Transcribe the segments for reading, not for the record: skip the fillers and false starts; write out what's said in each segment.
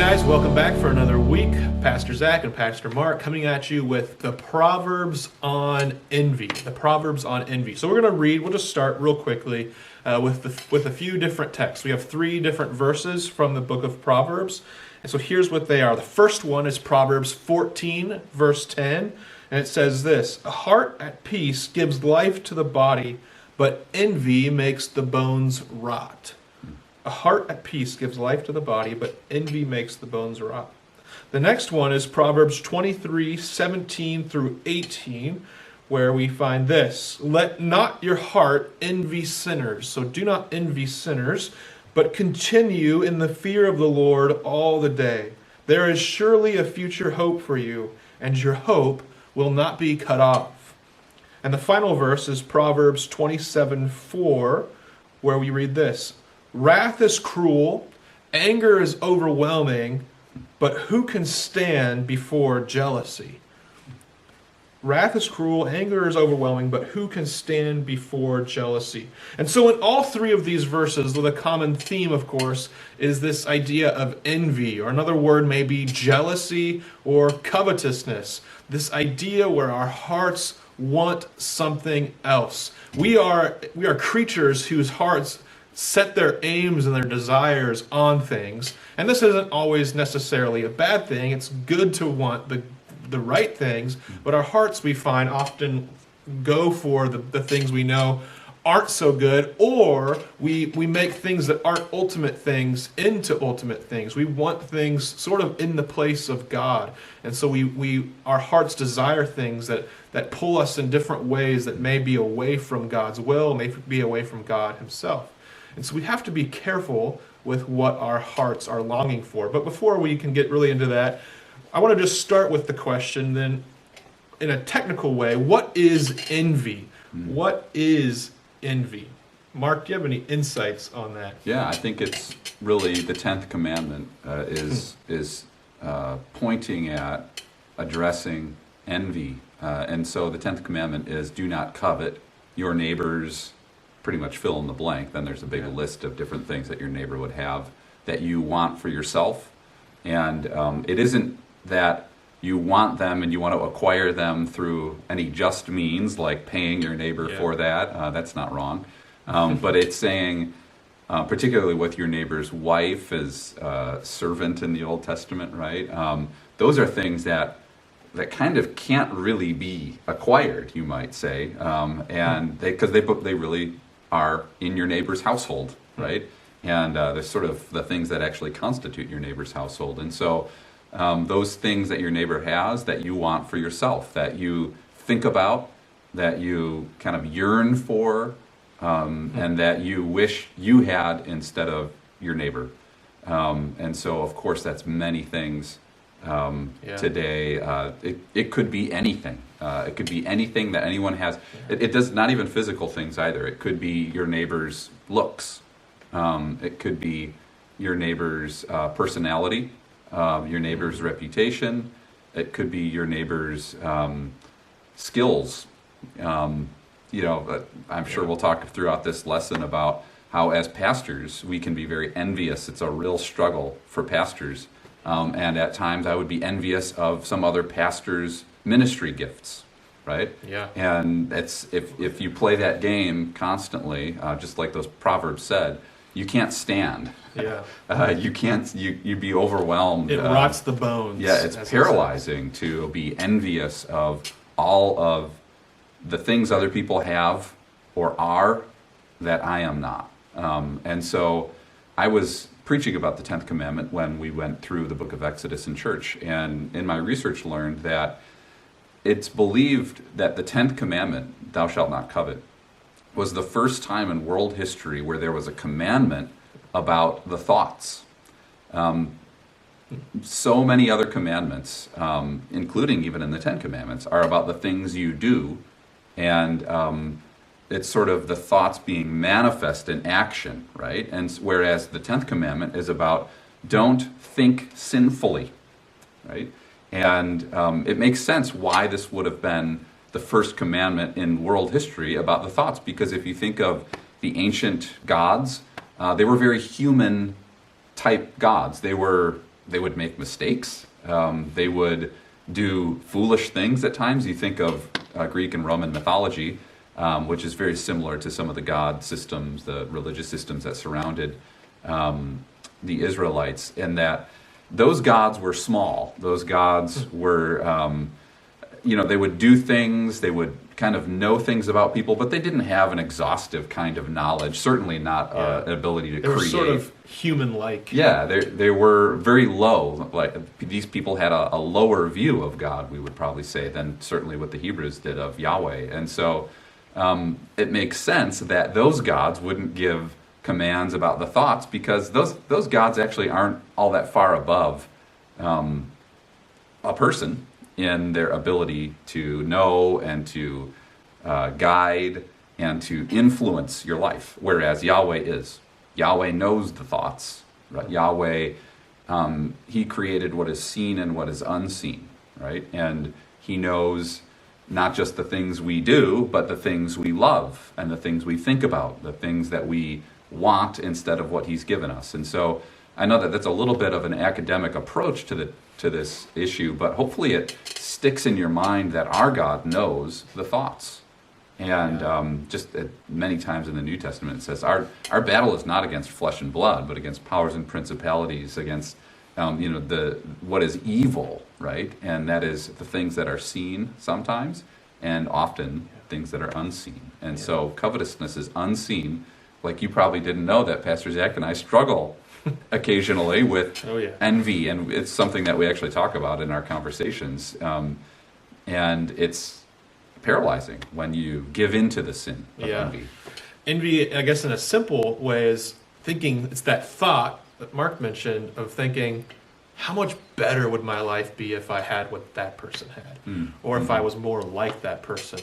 guys, welcome back for another week. Pastor Zac and Pastor Mark coming at you with the Proverbs on envy. The Proverbs on envy. So we're going to read, we'll just start real quickly with a few different texts. We have 3 different verses from the book of Proverbs. And so here's what they are. The first one is Proverbs 14, verse 10. And it says this: "A heart at peace gives life to the body, but envy makes the bones rot." A heart at peace gives life to the body, but envy makes the bones rot. The next one is Proverbs 23, 17 through 18, where we find this: "Let not your heart envy sinners." So do not envy sinners, but continue in the fear of the Lord all the day. There is surely a future hope for you, and your hope will not be cut off. And the final verse is Proverbs 27, 4, where we read this: "Wrath is cruel, anger is overwhelming, but who can stand before jealousy?" Wrath is cruel, anger is overwhelming, but who can stand before jealousy? And so in all 3 of these verses, the common theme, of course, is this idea of envy, or another word may be jealousy or covetousness. This idea where our hearts want something else. We are creatures whose hearts set their aims and their desires on things. And this isn't always necessarily a bad thing. It's good to want the right things, but our hearts, we find, often go for the things we know aren't so good, or we make things that aren't ultimate things into ultimate things. We want things sort of in the place of God. And so our hearts desire things that pull us in different ways that may be away from God's will, may be away from God himself. And so we have to be careful with what our hearts are longing for. But before we can get really into that, I want to just start with the question then, in a technical way: what is envy? What is envy? Mark, do you have any insights on that? Yeah, I think it's really the 10th commandment is pointing at addressing envy. And so the 10th commandment is, do not covet your neighbor's, pretty much fill in the blank. Then there's a big list of different things that your neighbor would have that you want for yourself. And it isn't that you want them and you want to acquire them through any just means, like paying your neighbor for that. That's not wrong. But it's saying, particularly with your neighbor's wife as servant in the Old Testament, right? Those are things that kind of can't really be acquired, you might say, and because they really are in your neighbor's household, right? And they're sort of the things that actually constitute your neighbor's household. And so those things that your neighbor has that you want for yourself, that you think about, that you kind of yearn for, and that you wish you had instead of your neighbor. And so, of course, that's many things today. It could be anything. It could be anything that anyone has. It does not even physical things either. It could be your neighbor's looks. It could be your neighbor's personality, your neighbor's reputation. It could be your neighbor's skills. I'm sure we'll talk throughout this lesson about how, as pastors, we can be very envious. It's a real struggle for pastors. And at times I would be envious of some other pastor's ministry gifts, right? Yeah. And it's if you play that game constantly, just like those Proverbs said, you can't stand. Yeah. You'd be overwhelmed. It rots the bones. Yeah, it's paralyzing to be envious of all of the things other people have or are that I am not. And so I was preaching about the 10th commandment when we went through the book of Exodus in church, and in my research learned that it's believed that the 10th commandment, thou shalt not covet, was the first time in world history where there was a commandment about the thoughts. So many other commandments, including even in the 10 commandments, are about the things you do, and it's sort of the thoughts being manifest in action, right? And whereas the 10th commandment is about don't think sinfully, right? And it makes sense why this would have been the first commandment in world history about the thoughts, because if you think of the ancient gods, they were very human type gods. They were they would make mistakes. They would do foolish things at times. You think of Greek and Roman mythology, which is very similar to some of the god systems, the religious systems that surrounded the Israelites, in that those gods were small. Those gods were, they would do things, they would kind of know things about people, but they didn't have an exhaustive kind of knowledge, certainly not an ability to They create. were sort of human-like. Yeah, they were very low. Like these people had a lower view of God, we would probably say, than certainly what the Hebrews did of Yahweh. And so it makes sense that those gods wouldn't give commands about the thoughts, because those gods actually aren't all that far above a person in their ability to know and to guide and to influence your life, whereas Yahweh is. Yahweh knows the thoughts. Right? Yahweh, he created what is seen and what is unseen, right? And he knows not just the things we do, but the things we love and the things we think about, the things that we want instead of what he's given us. And so I know that that's a little bit of an academic approach to this issue, but hopefully it sticks in your mind that our God knows the thoughts. And just many times in the New Testament it says our battle is not against flesh and blood, but against powers and principalities, against what is evil, right? And that is the things that are seen sometimes, and often things that are unseen. And so covetousness is unseen. Like, you probably didn't know that Pastor Zac and I struggle occasionally with envy, and it's something that we actually talk about in our conversations. And it's paralyzing when you give in to the sin of envy. Envy, I guess in a simple way, is thinking, it's that thought that Mark mentioned of thinking, how much better would my life be if I had what that person had, or if I was more like that person.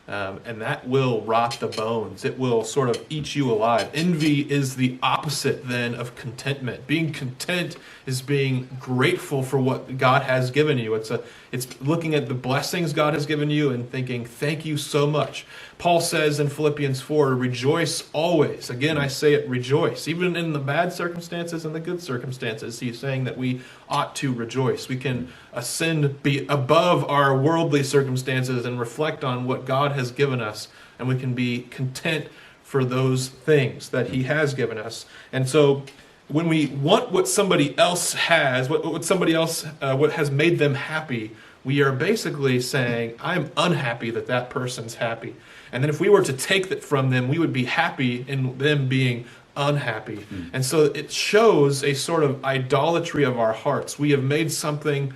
And that will rot the bones. It will sort of eat you alive. Envy is the opposite then of contentment. Being content is being grateful for what God has given you. It's looking at the blessings God has given you and thinking, thank you so much. Paul says in Philippians 4, rejoice always. Again, I say it, rejoice. Even in the bad circumstances and the good circumstances, he's saying that we ought to rejoice. We can ascend be above our worldly circumstances and reflect on what God has given us, and we can be content for those things that he has given us. And so when we want what somebody else has, what somebody else, what has made them happy, we are basically saying, I'm unhappy that that person's happy. And then if we were to take that from them, we would be happy in them being unhappy. And so it shows a sort of idolatry of our hearts. We have made something,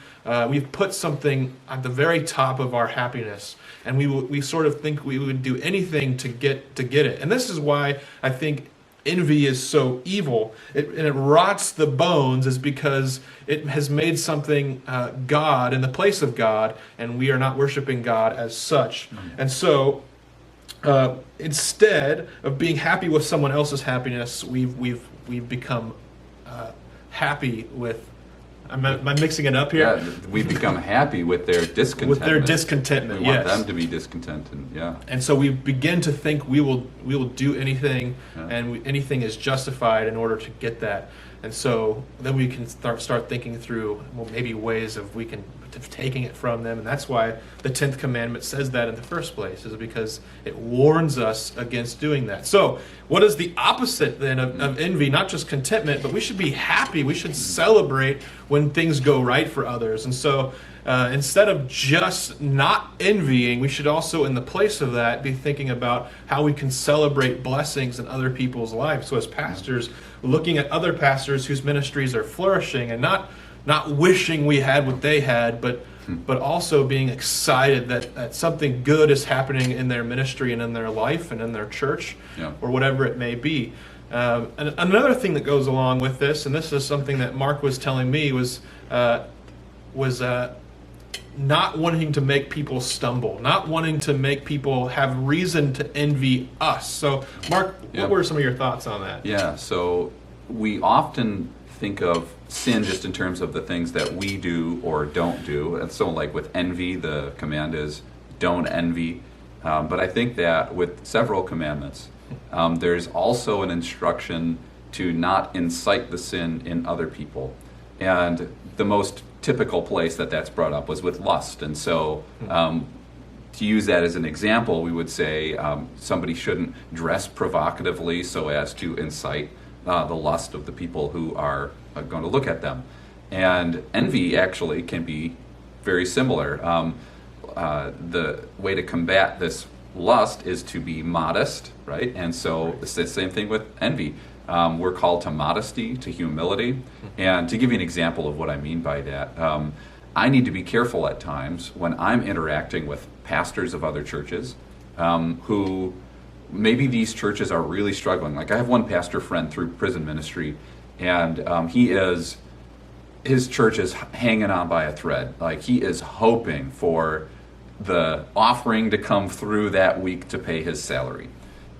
we've put something at the very top of our happiness, and we sort of think we would do anything to get it. And this is why I think envy is so evil, and it rots the bones, is because it has made something God in the place of God, and we are not worshiping God as such. And so instead of being happy with someone else's happiness, we've become happy with. Am I mixing it up here? Yeah, we become happy with their discontentment. With their discontentment, we want them to be discontent, and so we begin to think we will do anything, and anything is justified in order to get that. And so then we can start thinking through, well, maybe ways of taking it from them. And that's why the 10th commandment says that in the first place, is because it warns us against doing that. So what is the opposite then of envy? Not just contentment, but we should be happy. We should celebrate when things go right for others. And so instead of just not envying, we should also, in the place of that, be thinking about how we can celebrate blessings in other people's lives. So as pastors, looking at other pastors whose ministries are flourishing, and not wishing we had what they had, but also being excited that something good is happening in their ministry and in their life and in their church, or whatever it may be. And another thing that goes along with this, and this is something that Mark was telling me, was not wanting to make people stumble, not wanting to make people have reason to envy us. So, Mark, what were some of your thoughts on that? Yeah, so we often think of sin just in terms of the things that we do or don't do. And so, like with envy, the command is don't envy. But I think that with several commandments, there's also an instruction to not incite the sin in other people. And the most typical place that that's brought up was with lust. And so to use that as an example, we would say somebody shouldn't dress provocatively so as to incite the lust of the people who are going to look at them. And envy actually can be very similar. The way to combat this lust is to be modest, right? And so it's the same thing with envy. We're called to modesty, to humility. And to give you an example of what I mean by that, I need to be careful at times when I'm interacting with pastors of other churches who maybe these churches are really struggling. Like I have one pastor friend through prison ministry, and his church is hanging on by a thread. Like he is hoping for the offering to come through that week to pay his salary.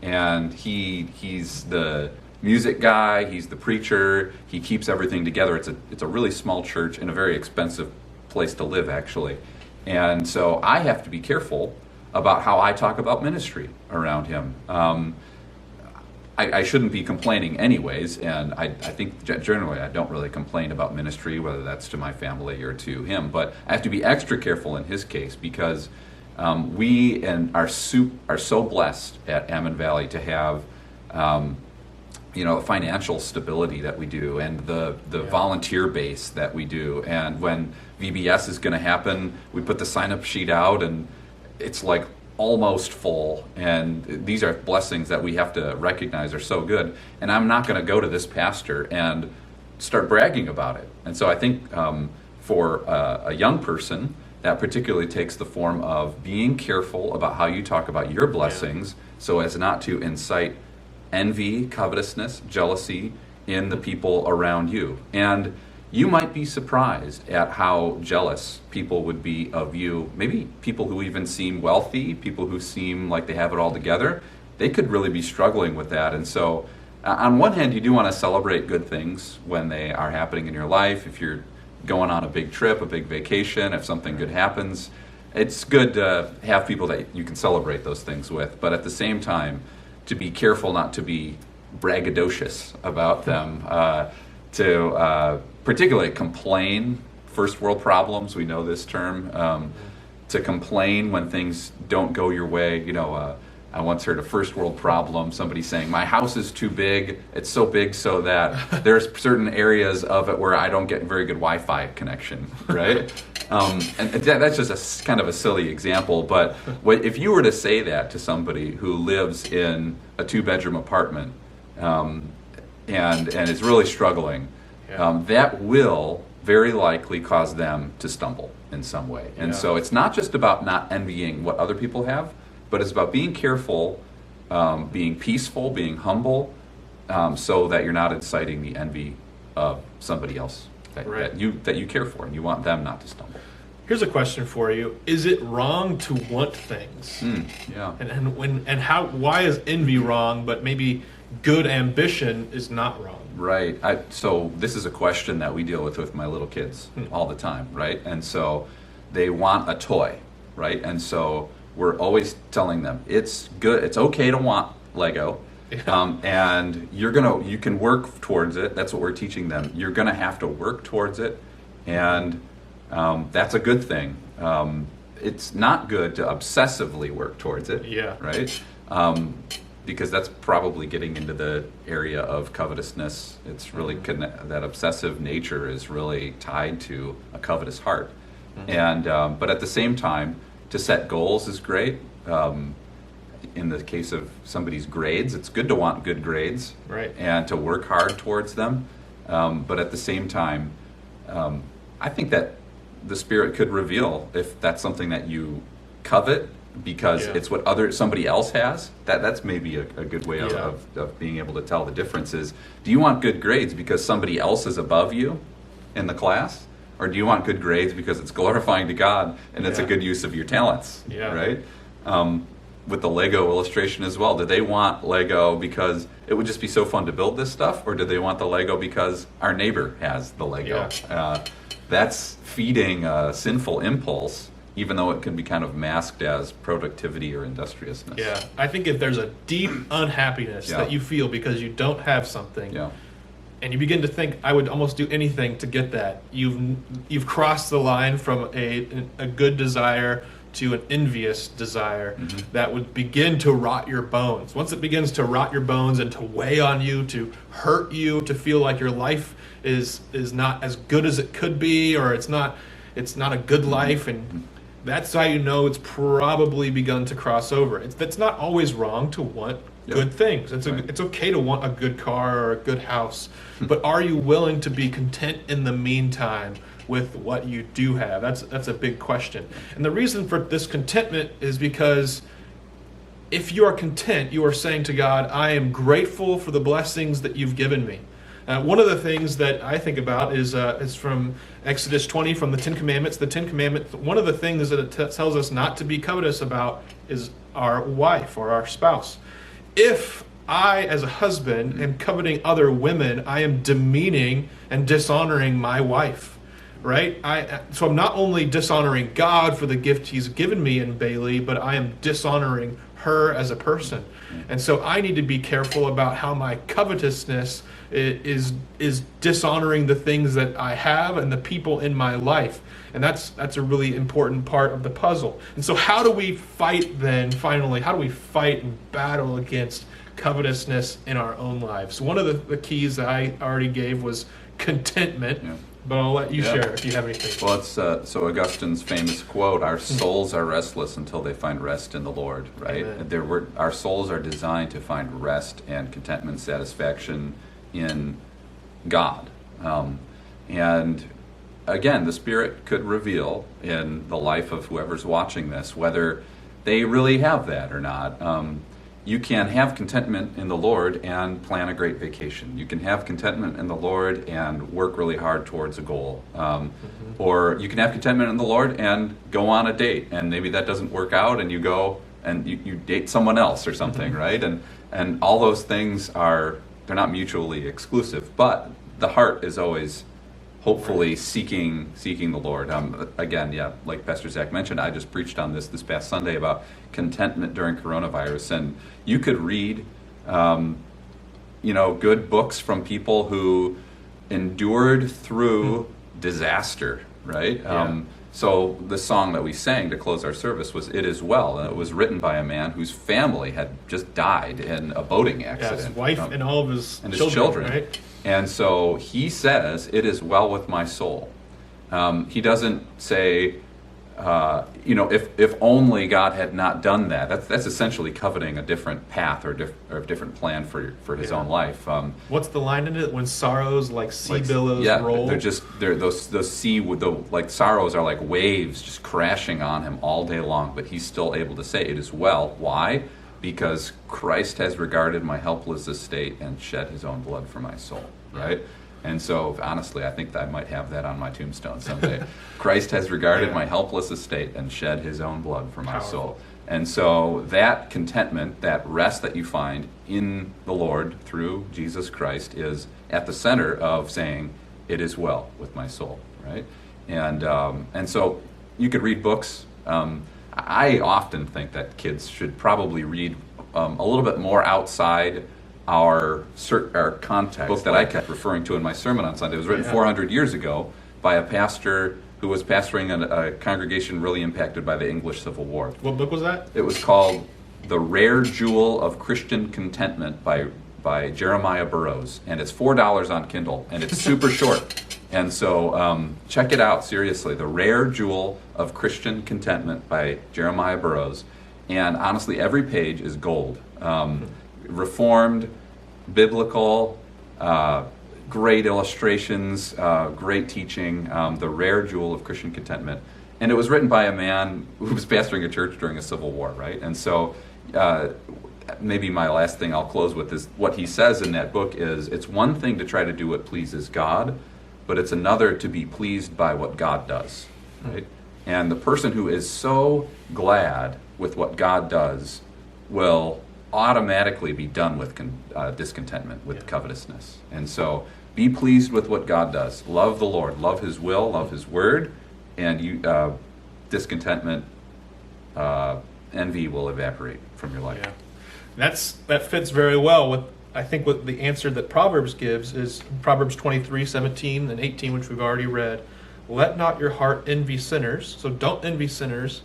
And he's the music guy, he's the preacher, he keeps everything together. It's a really small church in a very expensive place to live, actually. And so I have to be careful about how I talk about ministry around him. I shouldn't be complaining anyways, and I think generally I don't really complain about ministry, whether that's to my family or to him, but I have to be extra careful in his case because we are so blessed at Ammon Valley to have financial stability that we do, and the volunteer base that we do. And when VBS is going to happen, we put the sign-up sheet out, and it's like almost full. And these are blessings that we have to recognize are so good. And I'm not going to go to this pastor and start bragging about it. And so I think for a young person, that particularly takes the form of being careful about how you talk about your blessings so as not to incite envy, covetousness, jealousy in the people around you. And you might be surprised at how jealous people would be of you. Maybe people who even seem wealthy, people who seem like they have it all together, they could really be struggling with that. And so on one hand, you do want to celebrate good things when they are happening in your life. If you're going on a big trip, a big vacation, if something good happens, it's good to have people that you can celebrate those things with. But at the same time, to be careful not to be braggadocious about them, to particularly complain, first world problems, we know this term, to complain when things don't go your way. I once heard a first world problem, somebody saying, my house is too big, it's so big so that there's certain areas of it where I don't get very good Wi-Fi connection, right? And that's just kind of a silly example, but if you were to say that to somebody who lives in a 2-bedroom apartment and is really struggling, that will very likely cause them to stumble in some way. And so it's not just about not envying what other people have, but it's about being careful, being peaceful, being humble, so that you're not inciting the envy of somebody else that you care for, and you want them not to stumble. Here's a question for you: is it wrong to want things? And why is envy wrong, but maybe good ambition is not wrong? Right. So this is a question that we deal with my little kids all the time, right? And so they want a toy, right? And so we're always telling them it's good, it's okay to want Lego, and you can work towards it. That's what we're teaching them. You're gonna have to work towards it, and that's a good thing. It's not good to obsessively work towards it, right? Because that's probably getting into the area of covetousness. It's really that obsessive nature is really tied to a covetous heart, and but at the same time, to set goals is great. In the case of somebody's grades, it's good to want good grades, and to work hard towards them. But at the same time, I think that the Spirit could reveal if that's something that you covet because it's what somebody else has. That's maybe a good way of being able to tell the differences. Do you want good grades because somebody else is above you in the class? Or do you want good grades because it's glorifying to God and it's a good use of your talents, right? With the Lego illustration as well, do they want Lego because it would just be so fun to build this stuff? Or do they want the Lego because our neighbor has the Lego? That's feeding a sinful impulse, even though it can be kind of masked as productivity or industriousness. Yeah, I think if there's a deep unhappiness that you feel because you don't have something, and you begin to think, I would almost do anything to get that, you've crossed the line from a good desire to an envious desire that would begin to rot your bones. Once it begins to rot your bones and to weigh on you, to hurt you, to feel like your life is not as good as it could be, or it's not a good life, and that's how you know it's probably begun to cross over. It's not always wrong to want good things. It's okay to want a good car or a good house, but are you willing to be content in the meantime with what you do have? That's a big question. And the reason for this contentment is because if you are content, you are saying to God, I am grateful for the blessings that you've given me. One of the things that I think about is from Exodus 20, from the Ten Commandments. The Ten Commandments, one of the things that it tells us not to be covetous about is our wife or our spouse. If I, as a husband, am coveting other women, I am demeaning and dishonoring my wife, right? So I'm not only dishonoring God for the gift he's given me in Bailey, but I am dishonoring her as a person. And so I need to be careful about how my covetousness is dishonoring the things that I have and the people in my life. And that's a really important part of the puzzle. And so how do we fight then, finally, how do we fight and battle against covetousness in our own lives? One of the keys that I already gave was contentment, but I'll let you share if you have anything. Well, it's so Augustine's famous quote, our souls are restless until they find rest in the Lord, right? Our souls are designed to find rest and contentment, satisfaction in God. And again, the Spirit could reveal in the life of whoever's watching this whether they really have that or not. You can have contentment in the Lord and plan a great vacation. You can have contentment in the Lord and work really hard towards a goal. Or you can have contentment in the Lord and go on a date, and maybe that doesn't work out, and you go and you date someone else or something, right? And all those things they're not mutually exclusive, but the heart is always hopefully seeking the Lord. Again, like Pastor Zac mentioned, I just preached on this past Sunday about contentment during coronavirus, and you could read, good books from people who endured through disaster, right? So the song that we sang to close our service was "It Is Well," and it was written by a man whose family had just died in a boating accident. His wife and all of his children. Right? And so he says, "It is well with my soul." He doesn't say, if only God had not done that. That's essentially coveting a different path or a different plan for his own life. What's the line in it? When sorrows like sea billows roll. Those sea like sorrows are like waves just crashing on him all day long. But he's still able to say, "It is well." Why? Because Christ has regarded my helpless estate and shed his own blood for my soul, right? And so, honestly, I think that I might have that on my tombstone someday. Christ has regarded my helpless estate and shed his own blood for my soul. And so that contentment, that rest that you find in the Lord through Jesus Christ is at the center of saying, "It is well with my soul," right? And so you could read books. I often think that kids should probably read a little bit more outside our context. Book that I kept referring to in my sermon on Sunday was written 400 years ago by a pastor who was pastoring a congregation really impacted by the English Civil War. What book was that? It was called "The Rare Jewel of Christian Contentment" by Jeremiah Burroughs, and it's $4 on Kindle, and it's super short. And so check it out, seriously. "The Rare Jewel of Christian Contentment" by Jeremiah Burroughs. And honestly, every page is gold. Reformed, biblical, great illustrations, great teaching, "The Rare Jewel of Christian Contentment." And it was written by a man who was pastoring a church during a civil war, right? And so maybe my last thing I'll close with is what he says in that book is, it's one thing to try to do what pleases God, but it's another to be pleased by what God does, right? And the person who is so glad with what God does will automatically be done with discontentment, with covetousness. And so be pleased with what God does. Love the Lord. Love his will. Love his word. And discontentment, envy will evaporate from your life. Yeah. That fits very well with I think what the answer that Proverbs gives is Proverbs 23:17 and 18, which we've already read. Let not your heart envy sinners. So don't envy sinners,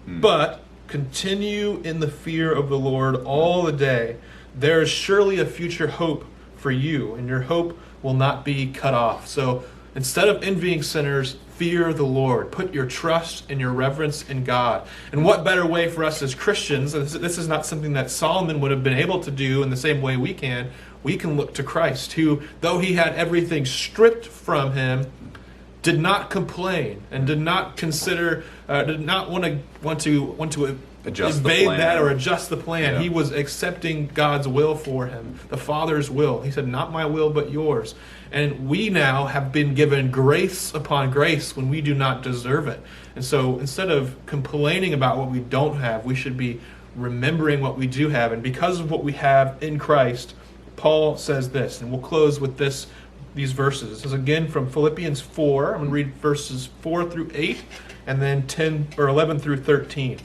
but continue in the fear of the Lord all the day. There is surely a future hope for you, and your hope will not be cut off. So instead of envying sinners, fear the Lord. Put your trust and your reverence in God. And what better way for us as Christians, this is not something that Solomon would have been able to do in the same way we can look to Christ, who, though he had everything stripped from him, did not complain and did not consider, did not want to Adjust evade the plan. that or adjust the plan. Yeah. He was accepting God's will for him, the Father's will. He said, not my will, but yours. And we now have been given grace upon grace when we do not deserve it. And so instead of complaining about what we don't have, we should be remembering what we do have. And because of what we have in Christ, Paul says this, and we'll close with these verses. This is again from Philippians 4. I'm going to read verses 4 through 8 and then 10 or 11 through 13.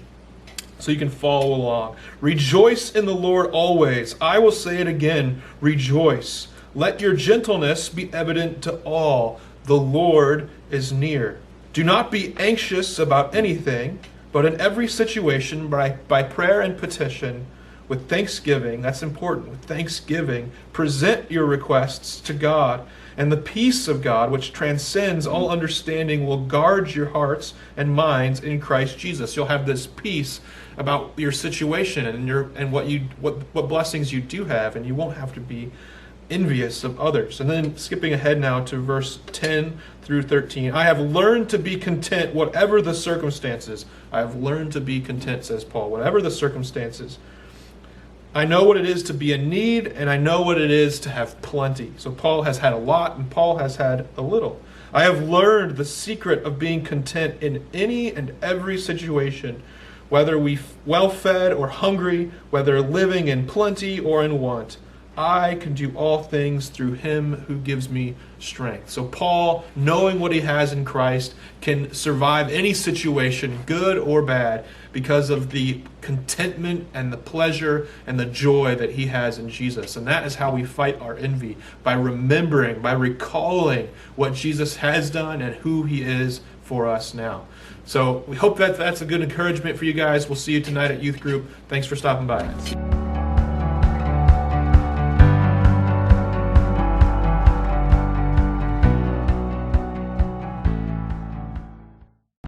So you can follow along. Rejoice in the Lord always. I will say it again, rejoice. Let your gentleness be evident to all. The Lord is near. Do not be anxious about anything, but in every situation, by prayer and petition, with thanksgiving, that's important, with thanksgiving, present your requests to God, and the peace of God, which transcends all understanding, will guard your hearts and minds in Christ Jesus. You'll have this peace about your situation and what blessings you do have, and you won't have to be envious of others. And then skipping ahead now to verse 10 through 13. I have learned to be content whatever the circumstances. I have learned to be content, says Paul, whatever the circumstances. I know what it is to be in need, and I know what it is to have plenty. So Paul has had a lot, and Paul has had a little. I have learned the secret of being content in any and every situation, whether we well-fed or hungry, whether living in plenty or in want. I can do all things through him who gives me strength. So Paul, knowing what he has in Christ, can survive any situation, good or bad, because of the contentment and the pleasure and the joy that he has in Jesus. And that is how we fight our envy, by remembering, by recalling what Jesus has done and who he is for us now. So we hope that that's a good encouragement for you guys. We'll see you tonight at youth group. Thanks for stopping by.